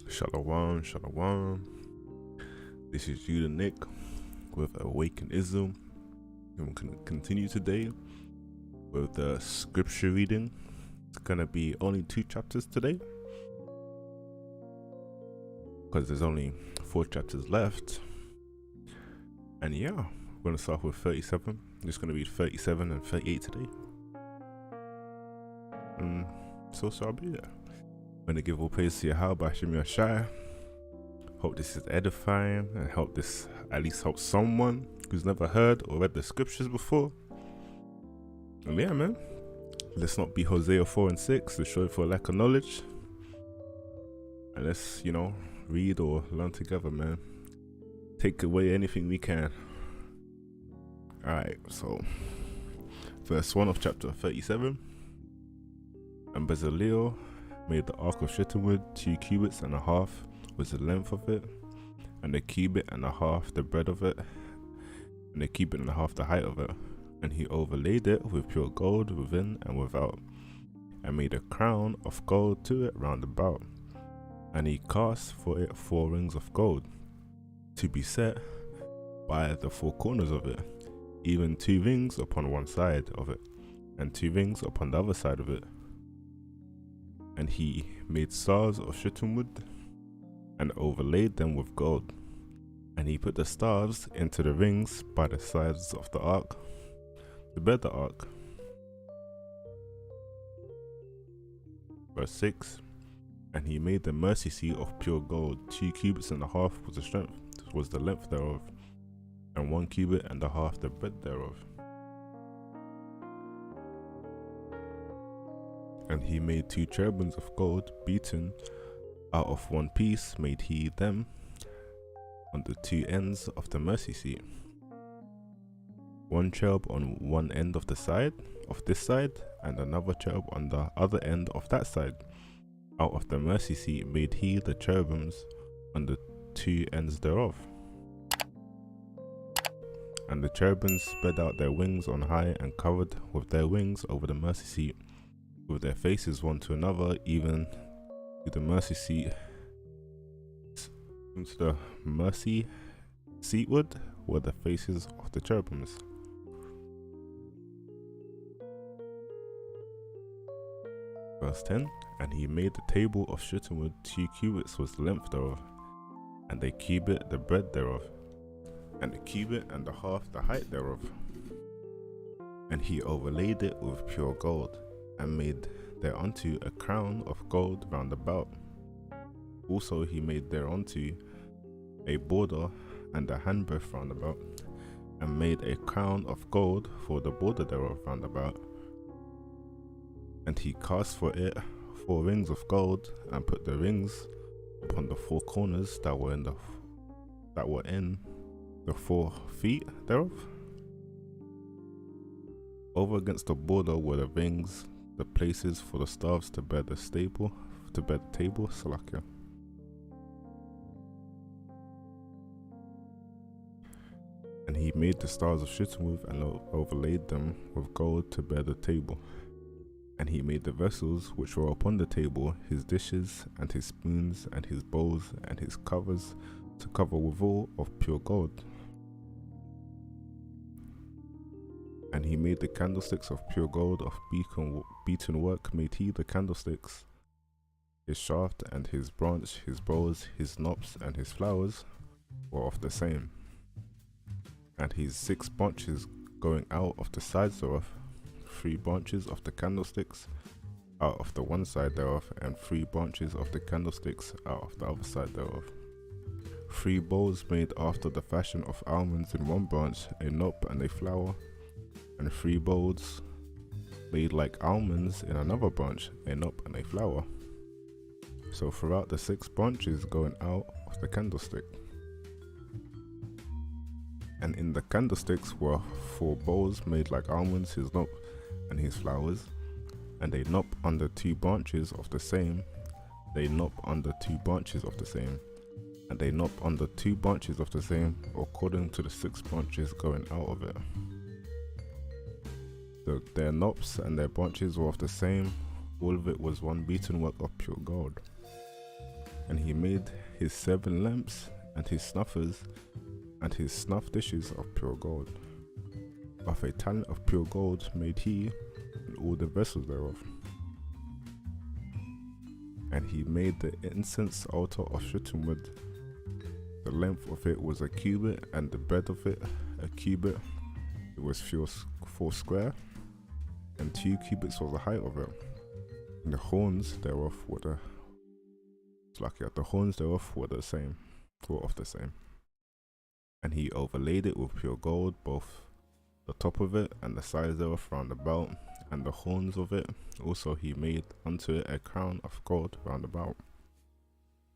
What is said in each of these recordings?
Shalom, shalom. This is Judah Nick with Awakenism, and we're going to continue today with the scripture reading. It's going to be only 2 chapters today because there's only 4 chapters left. And yeah, we're going to start with 37. I'm just going to read 37 and 38 today. So I'll be there. I'm going to give all praise to Yahweh by Hashem Yashai. Hope this is edifying and help this at least help someone who's never heard or read the scriptures before. And yeah, man, let's not be Hosea 4 and 6, destroyed for lack of knowledge. And let's, read or learn together, man. Take away anything we can. Alright, so verse 1 of chapter 37. And Bezaleel made the ark of shittim wood, 2 cubits and a half was the length of it, and a cubit and a half the breadth of it, and a cubit and a half the height of it. And he overlaid it with pure gold within and without, and made a crown of gold to it round about. And he cast for it 4 rings of gold, to be set by the 4 corners of it, even 2 rings upon one side of it, and 2 rings upon the other side of it. And he made stars of shittim wood, and overlaid them with gold. And he put the stars into the rings by the sides of the ark, to bear the ark. Verse 6. And he made the mercy seat of pure gold, 2 cubits and a half was the length thereof, and 1 cubit and a half the breadth thereof. And he made 2 cherubims of gold, beaten out of one piece made he them on the 2 ends of the mercy seat, 1 cherub on one end of this side, and another cherub on the other end of that side. Out of the mercy seat made he the cherubims on the 2 ends thereof. And the cherubims spread out their wings on high, and covered with their wings over the mercy seat, with their faces one to another, even to the mercy seat. Into the mercy seatward were the faces of the cherubims. Verse 10. And he made the table of shittim wood, 2 cubits was the length thereof, and a cubit the breadth thereof, and a cubit and a half the height thereof. And he overlaid it with pure gold, and made thereunto a crown of gold round about. Also he made thereunto a border and a handbreadth round about, and made a crown of gold for the border thereof round about. And he cast for it 4 rings of gold, and put the rings upon the 4 corners that were in the 4 feet thereof. Over against the border were the rings, the places for the staves to bear the table, Salakia. And he made the stars of shittim wood, and overlaid them with gold to bear the table. And he made the vessels which were upon the table, his dishes, and his spoons, and his bowls, and his covers, to cover withal of pure gold. And he made the candlesticks of pure gold, of beaten work made he the candlesticks. His shaft and his branch, his bowls, his knops, and his flowers were of the same. And his 6 branches going out of the sides thereof, 3 branches of the candlesticks out of the one side thereof, and 3 branches of the candlesticks out of the other side thereof. 3 bowls made after the fashion of almonds in one branch, a knop and a flower, and 3 bowls made like almonds in another branch, a knop and a flower. So throughout the 6 branches going out of the candlestick. And in the candlesticks were 4 bowls made like almonds, his knop and his flowers, and a knop under 2 branches of the same, they knop under 2 branches of the same, and a knop under 2 branches of the same, according to the 6 branches going out of it. Their knops and their branches were of the same, all of it was one beaten work of pure gold. And he made his 7 lamps, and his snuffers, and his snuff dishes of pure gold. Of a talent of pure gold made he, and all the vessels thereof. And he made the incense altar of shittim wood. The length of it was a cubit, and the breadth of it a cubit. It was 4 square, and 2 cubits was the height of it. And the horns thereof were the same, were of the same. And he overlaid it with pure gold, both the top of it and the sides thereof round about, and the horns of it. Also he made unto it a crown of gold round about.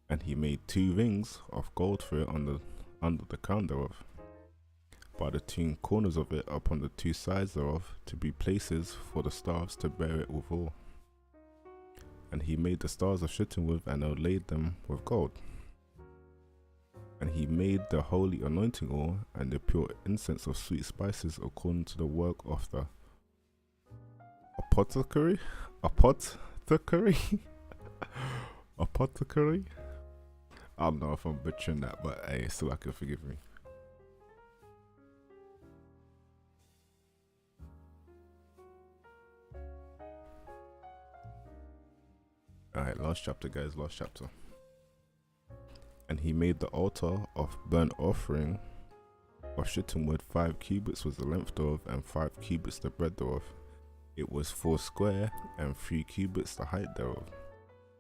And he made 2 rings of gold for it under the crown thereof, by the 2 corners of it upon the 2 sides thereof, to be places for the staves to bear it withal. And he made the stars of shittim wood, and overlaid them with gold. And he made the holy anointing oil and the pure incense of sweet spices, according to the work of the apothecary. I don't know if I'm butchering that, but hey, still I can forgive me. Alright, last chapter guys, last chapter. And he made the altar of burnt offering of shittim wood. 5 cubits was the length thereof, and 5 cubits the breadth thereof. It was 4 square, and 3 cubits the height thereof.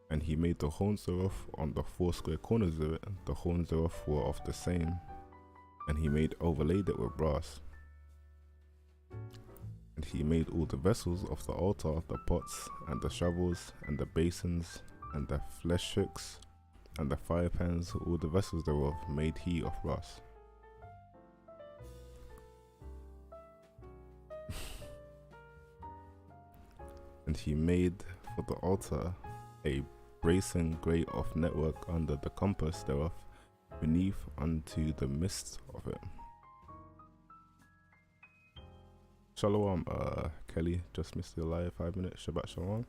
And he made the horns thereof on the 4 square corners of it. The horns thereof were of the same. And he overlaid it with brass. And he made all the vessels of the altar, the pots, and the shovels, and the basins, and the flesh hooks, and the fire pans. All the vessels thereof made he of brass. And he made for the altar a brazen grate of network under the compass thereof, beneath unto the midst of it. Shalom, Kelly, just missed the live 5 minutes. Shabbat shalom.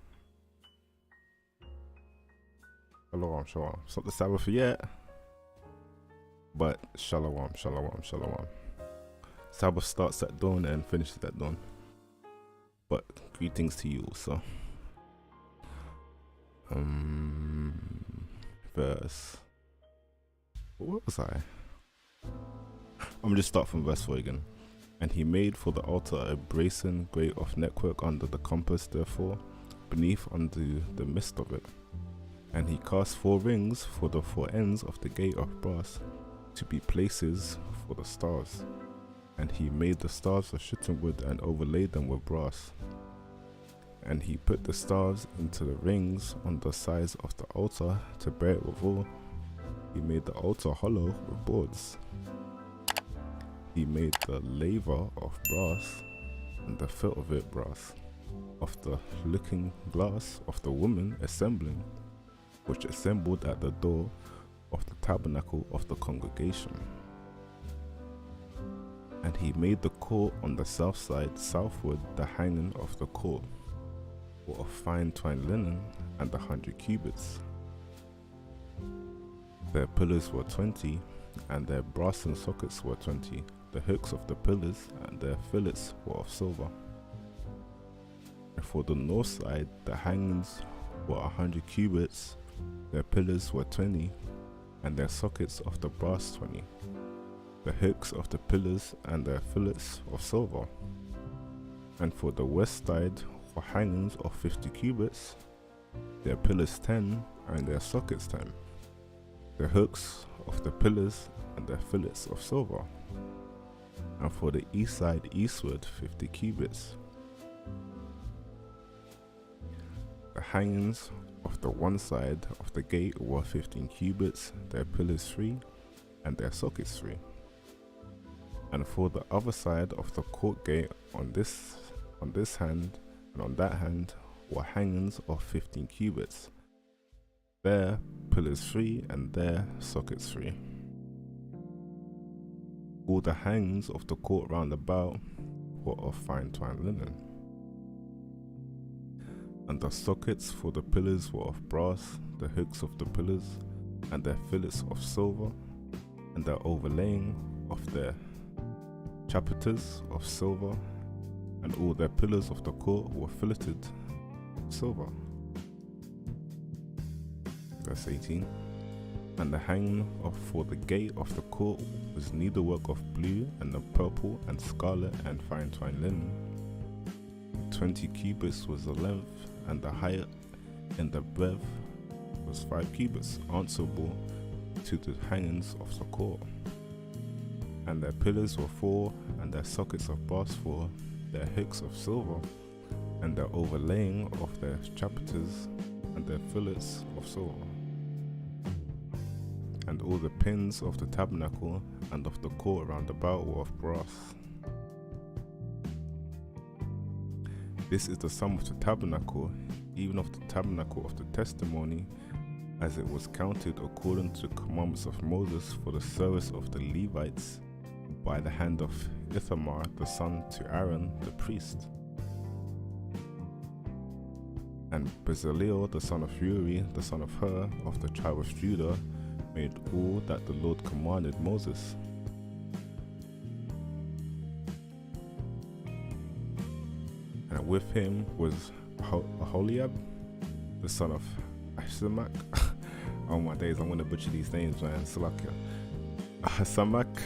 Shalom. It's not the Sabbath yet, but shalom. Sabbath starts at dawn and finishes at dawn. But greetings to you also. Verse. What was I? I'm just start from verse 4 again. And he made for the altar a brazen grate of network under the compass, therefore, beneath unto the midst of it. And he cast 4 rings for the 4 ends of the gate of brass, to be places for the stars. And he made the stars of shittim wood, and overlaid them with brass. And he put the stars into the rings on the sides of the altar, to bear it withal. He made the altar hollow with boards. He made the laver of brass, and the foot of it brass, of the looking glass of the woman assembling, which assembled at the door of the tabernacle of the congregation. And he made the court on the south side southward. The hanging of the court were of fine twined linen, and 100 cubits. Their pillars were 20, and their brassen sockets were 20. The hooks of the pillars and their fillets were of silver. And for the north side the hangings were 100 cubits. Their pillars were 20, and their sockets of the brass 20. The hooks of the pillars and their fillets of silver. And for the west side were hangings of 50 cubits. Their pillars 10, and their sockets 10. The hooks of the pillars and their fillets of silver. And for the east side eastward 50 cubits. The hangings of the one side of the gate were 15 cubits, their pillars 3, and their sockets 3. And for the other side of the court gate on this hand and on that hand were hangings of 15 cubits, their pillars 3, and their sockets 3. All the hangings of the court round about were of fine twined linen. And the sockets for the pillars were of brass. The hooks of the pillars and their fillets of silver, and the overlaying of their chapiters of silver, and all their pillars of the court were filleted silver. Verse 18. And the hanging for the gate of the court was needlework of blue and the purple and scarlet and fine twined linen. 20 cubits was the length, and the height and the breadth was 5 cubits, answerable to the hangings of the court. And their pillars were 4, and their sockets of brass 4, their hooks of silver, and their overlaying of their chapiters, and their fillets of silver. And all the pins of the tabernacle and of the court round about were of brass. This is the sum of the tabernacle, even of the tabernacle of the testimony, as it was counted according to the commandments of Moses for the service of the Levites by the hand of Ithamar the son to Aaron the priest. And Bezaleel the son of Uri, the son of Hur, of the tribe of Judah, made all that the Lord commanded Moses. And with him was Aholiab, the son of Ahisamach. Oh my days, I'm going to butcher these names, man. Salakia. Ahisamach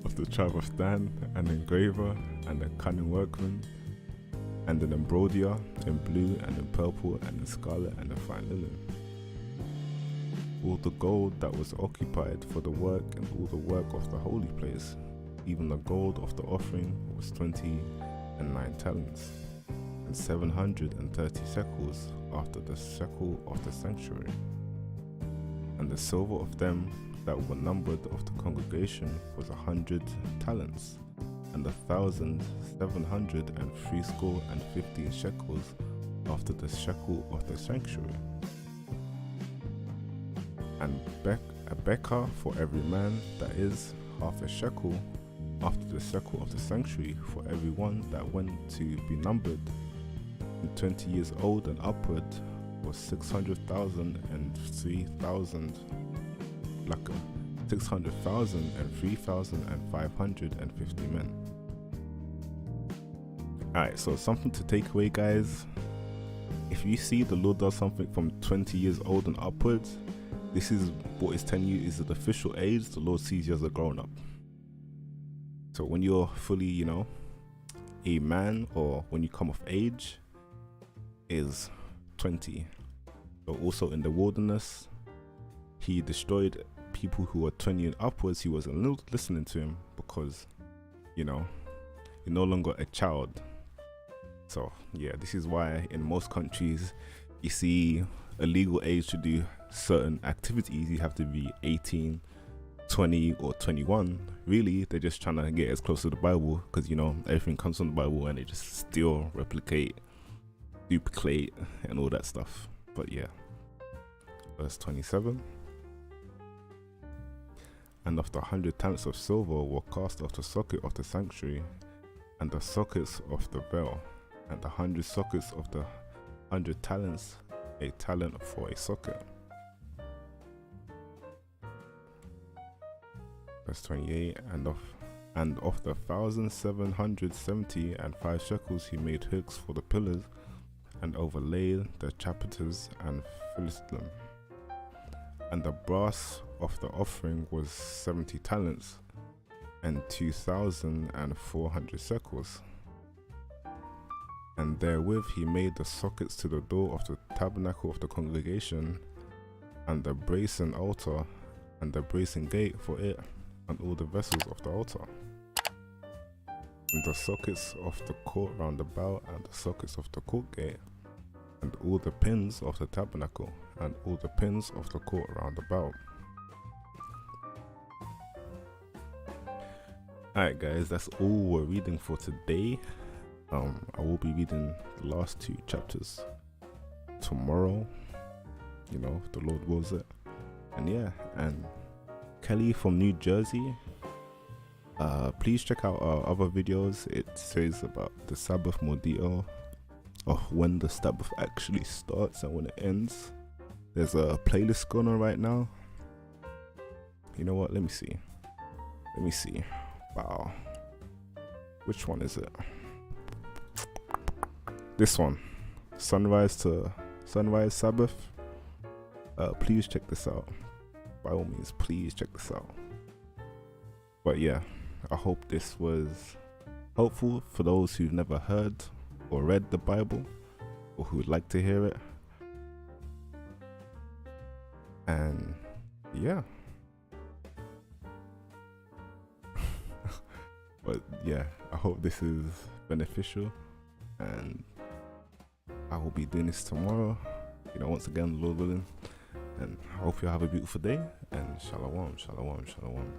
of the tribe of Dan, an engraver and a cunning workman, and an embroiderer in blue and in purple and in scarlet and in fine linen. All the gold that was occupied for the work and all the work of the holy place, even the gold of the offering, was 29 talents, and 730 shekels after the shekel of the sanctuary. And the silver of them that were numbered of the congregation was 100 talents, and 1,750 shekels after the shekel of the sanctuary. And a bekah for every man, that is, half a shekel, after the shekel of the sanctuary, for every one that went to be numbered, and 20 years old and upward, was 600,000 and 3,000, like 600,000 and 3,550 men. Alright, so something to take away, guys. If you see the Lord does something from 20 years old and upwards, this is what is telling you is the official age. The Lord sees you as a grown up. So when you're fully, a man, or when you come of age, is 20. So also in the wilderness, he destroyed people who were 20 and upwards. He wasn't listening to him because, you're no longer a child. So yeah, this is why in most countries you see a legal age to do certain activities. You have to be 18, 20 or 21. Really, they're just trying to get as close to the Bible, because everything comes from the Bible, and they just steal, replicate, duplicate and all that stuff. But yeah, verse 27. And of the 100 talents of silver were cast off the socket of the sanctuary, and the sockets of the veil, and the 100 sockets of the 100 talents, a talent for a socket. Verse 28. And of the 1,775 shekels he made hooks for the pillars, and overlaid the chapiters and finished them. And the brass of the offering was 70 talents, and 2,400 shekels. And therewith he made the sockets to the door of the tabernacle of the congregation, and the brazen altar, and the brazen gate for it, and all the vessels of the altar, and the sockets of the court round about, and the sockets of the court gate, and all the pins of the tabernacle, and all the pins of the court round about. Alright guys, that's all we're reading for today. I will be reading the last 2 chapters tomorrow, if the Lord wills it. And yeah, and Kelly from New Jersey, please check out our other videos. It says about the Sabbath more detail of when the Sabbath actually starts and when it ends. There's a playlist going on right now. You know what? Let me see. Wow. Which one is it? This one. Sunrise Sabbath. Please check this out. By all means, please check this out. But yeah, I hope this was helpful for those who've never heard or read the Bible, or who would like to hear it. And yeah. But yeah, I hope this is beneficial, and I will be doing this tomorrow, once again, Lord willing. And I hope you have a beautiful day, and shalom, shalom, shalom.